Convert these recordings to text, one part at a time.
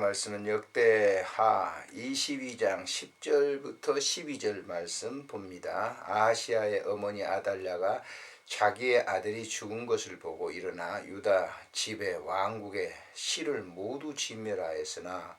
말씀은 역대하 22장 10절부터 12절 말씀 봅니다. 아하시아의 어머니 아달랴가 자기의 아들이 죽은 것을 보고 일어나 유다 집의 왕국의 씨를 모두 진멸하였으나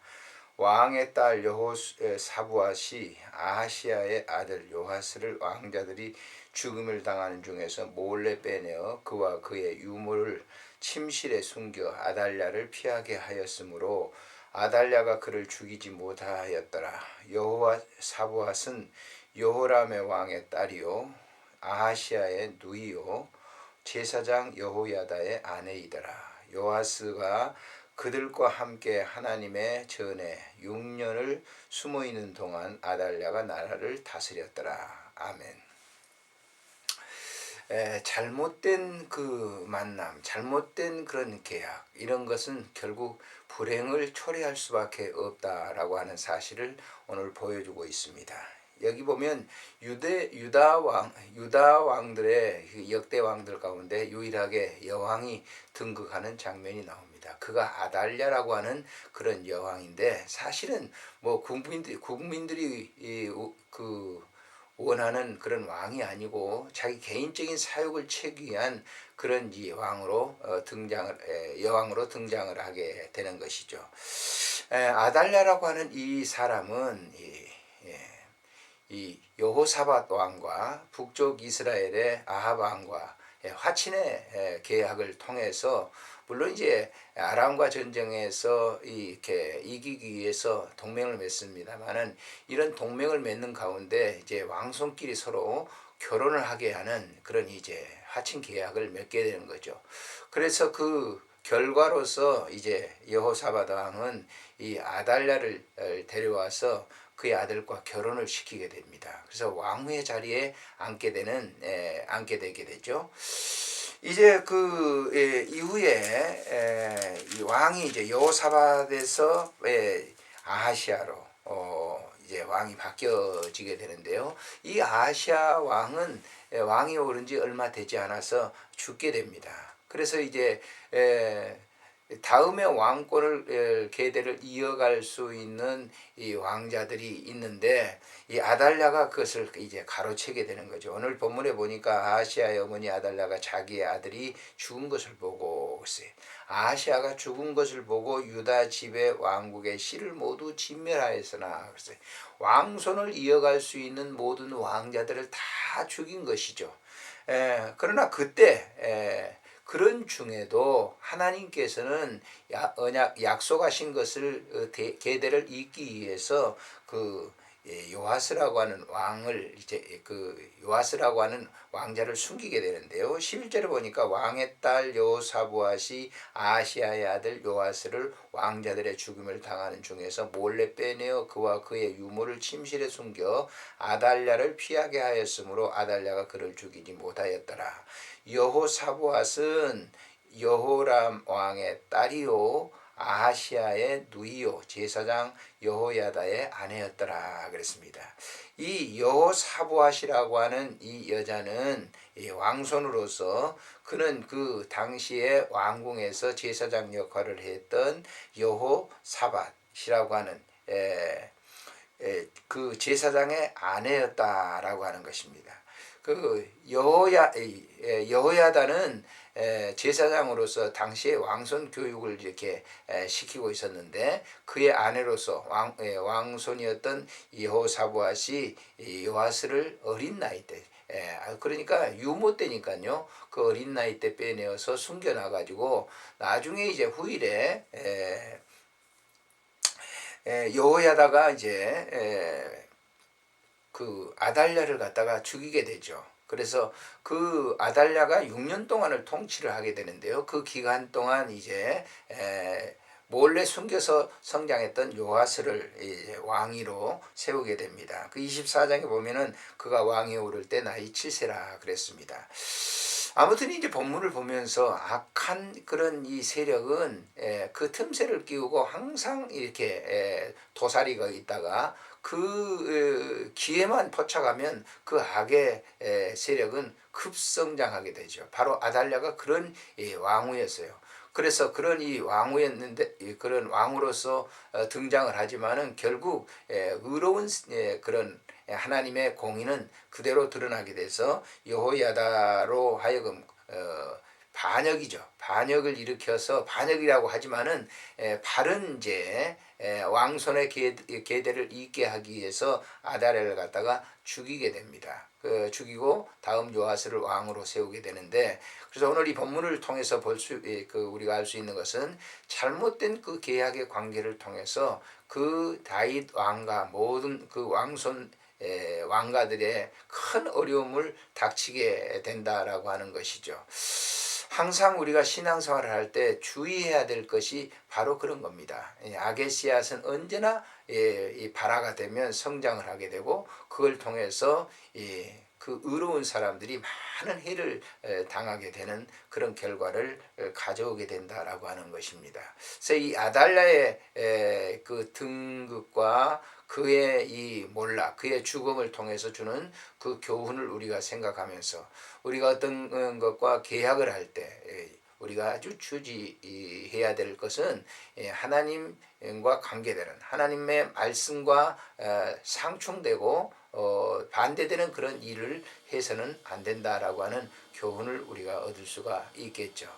왕의 딸 여호사부앗이 아하시아의 아들 요하스를 왕자들이 죽음을 당하는 중에서 몰래 빼내어 그와 그의 유물을 침실에 숨겨 아달랴를 피하게 하였으므로 아달랴가 그를 죽이지 못하였더라. 여호사부앗은 여호람의 왕의 딸이요 아하시아의 누이요 제사장 여호야다의 아내이더라. 요아스가 그들과 함께 하나님의 전에 6년을 숨어있는 동안 아달랴가 나라를 다스렸더라. 아멘. 잘못된 그 만남, 잘못된 그런 계약, 이런 것은 결국 불행을 초래할 수밖에 없다라고 하는 사실을 오늘 보여주고 있습니다. 여기 보면 유다 왕들의 역대 왕들 가운데 유일하게 여왕이 등극하는 장면이 나옵니다. 그가 아달랴라고 하는 그런 여왕인데, 사실은 뭐 국민들이 원하는 그런 왕이 아니고 자기 개인적인 사욕을 채기 위한 그런 여왕으로 등장을 하게 되는 것이죠. 아달랴라고 하는 이 사람은 이 여호사밧 왕과 북쪽 이스라엘의 아합 왕과 화친의 계약을 통해서, 물론 이제 아람과 전쟁에서 이렇게 이기기 위해서 동맹을 맺습니다만은, 이런 동맹을 맺는 가운데 이제 왕손끼리 서로 결혼을 하게 하는 그런 이제 화친 계약을 맺게 되는 거죠. 그래서 그 결과로서 이제 여호사밧 왕은 이 아달랴를 데려와서 그의 아들과 결혼을 시키게 됩니다. 그래서 왕후의 자리에 앉게 되게 되죠. 이제 그 이후에 이 왕이 이제 여호사밧에서 아하시아로 이제 왕이 바뀌어지게 되는데요. 이 아하시아 왕은 왕이 오른 지 얼마 되지 않아서 죽게 됩니다. 그래서 이제 다음에 왕권을 계대를 이어갈 수 있는 이 왕자들이 있는데, 이 아달랴가 그것을 이제 가로채게 되는 거죠. 오늘 본문에 보니까 아하시아의 어머니 아달랴가 자기의 아들이 죽은 것을 보고, 글쎄, 아하시아가 죽은 것을 보고 유다 집의 왕국의 씨를 모두 진멸하였으나, 글쎄, 왕손을 이어갈 수 있는 모든 왕자들을 다 죽인 것이죠. 그러나 그때 그런 중에도 하나님께서는 약속하신 것을 계대를 잇기 위해서 그 요아스라고 하는 왕을 이제 요아스라고 하는 왕자를 숨기게 되는데요. 11절에 보니까 왕의 딸 여호사부앗이 아하시아의 아들 요아스를 왕자들의 죽음을 당하는 중에서 몰래 빼내어 그와 그의 유물을 침실에 숨겨 아달랴를 피하게 하였으므로 아달랴가 그를 죽이지 못하였더라. 여호사부앗은 여호람 왕의 딸이요 아하시아의 누이요 제사장 여호야다의 아내였더라 그랬습니다. 이 여호사부앗이라고 하는 이 여자는 이 왕손으로서 그는 그 당시에 왕궁에서 제사장 역할을 했던 여호사밧이라고 하는 그 제사장의 아내였다라고 하는 것입니다. 그 여호야다는 제사장으로서 당시에 왕손 교육을 이렇게 시키고 있었는데, 그의 아내로서 왕손이었던 여호사부앗이 요아스를 어린 나이 때, 그러니까 유모 때니까요, 그 어린 나이 때 빼내어서 숨겨놔가지고 나중에 이제 후일에 여호야다가 이제 그 아달랴를 갖다가 죽이게 되죠. 그래서 그 아달랴가 6년 동안을 통치를 하게 되는데요. 그 기간 동안 이제 몰래 숨겨서 성장했던 요아스를 왕위로 세우게 됩니다. 그 24장에 보면은 그가 왕위에 오를 때 나이 7세라 그랬습니다. 아무튼 이제 본문을 보면서 악한 그런 이 세력은 그 틈새를 끼우고 항상 이렇게 도사리가 있다가 그 기회만 포착하면 그 악의 세력은 급성장하게 되죠. 바로 아달랴가 그런 왕후였어요. 그래서 그런 이 왕후였는데 그런 왕으로서 등장을 하지만은 결국 의로운 그런 하나님의 공의는 그대로 드러나게 돼서 여호야다로 하여금 반역이죠. 반역을 일으켜서 반역이라고 하지만은 바른 이제 왕손의 계대를 잇게 하기 위해서 아달랴를 갖다가 죽이게 됩니다. 죽이고 다음 요아스를 왕으로 세우게 되는데, 그래서 오늘 이 본문을 통해서 우리가 알 수 있는 것은 잘못된 그 계약의 관계를 통해서 그 다윗 왕과 모든 그 왕손 왕가들의 큰 어려움을 닥치게 된다라고 하는 것이죠. 항상 우리가 신앙생활을 할 때 주의해야 될 것이 바로 그런 겁니다. 악의 씨앗은 언제나 발화가 되면 성장을 하게 되고, 그걸 통해서 그 의로운 사람들이 많은 해를 당하게 되는 그런 결과를 가져오게 된다라고 하는 것입니다. 그래서 이 아달랴의 그 등극과 그의 이 몰락, 그의 죽음을 통해서 주는 그 교훈을 우리가 생각하면서, 우리가 어떤 것과 계약을 할 때 우리가 아주 주의해야 될 것은 하나님과 관계되는 하나님의 말씀과 상충되고 반대되는 그런 일을 해서는 안 된다라고 하는 교훈을 우리가 얻을 수가 있겠죠.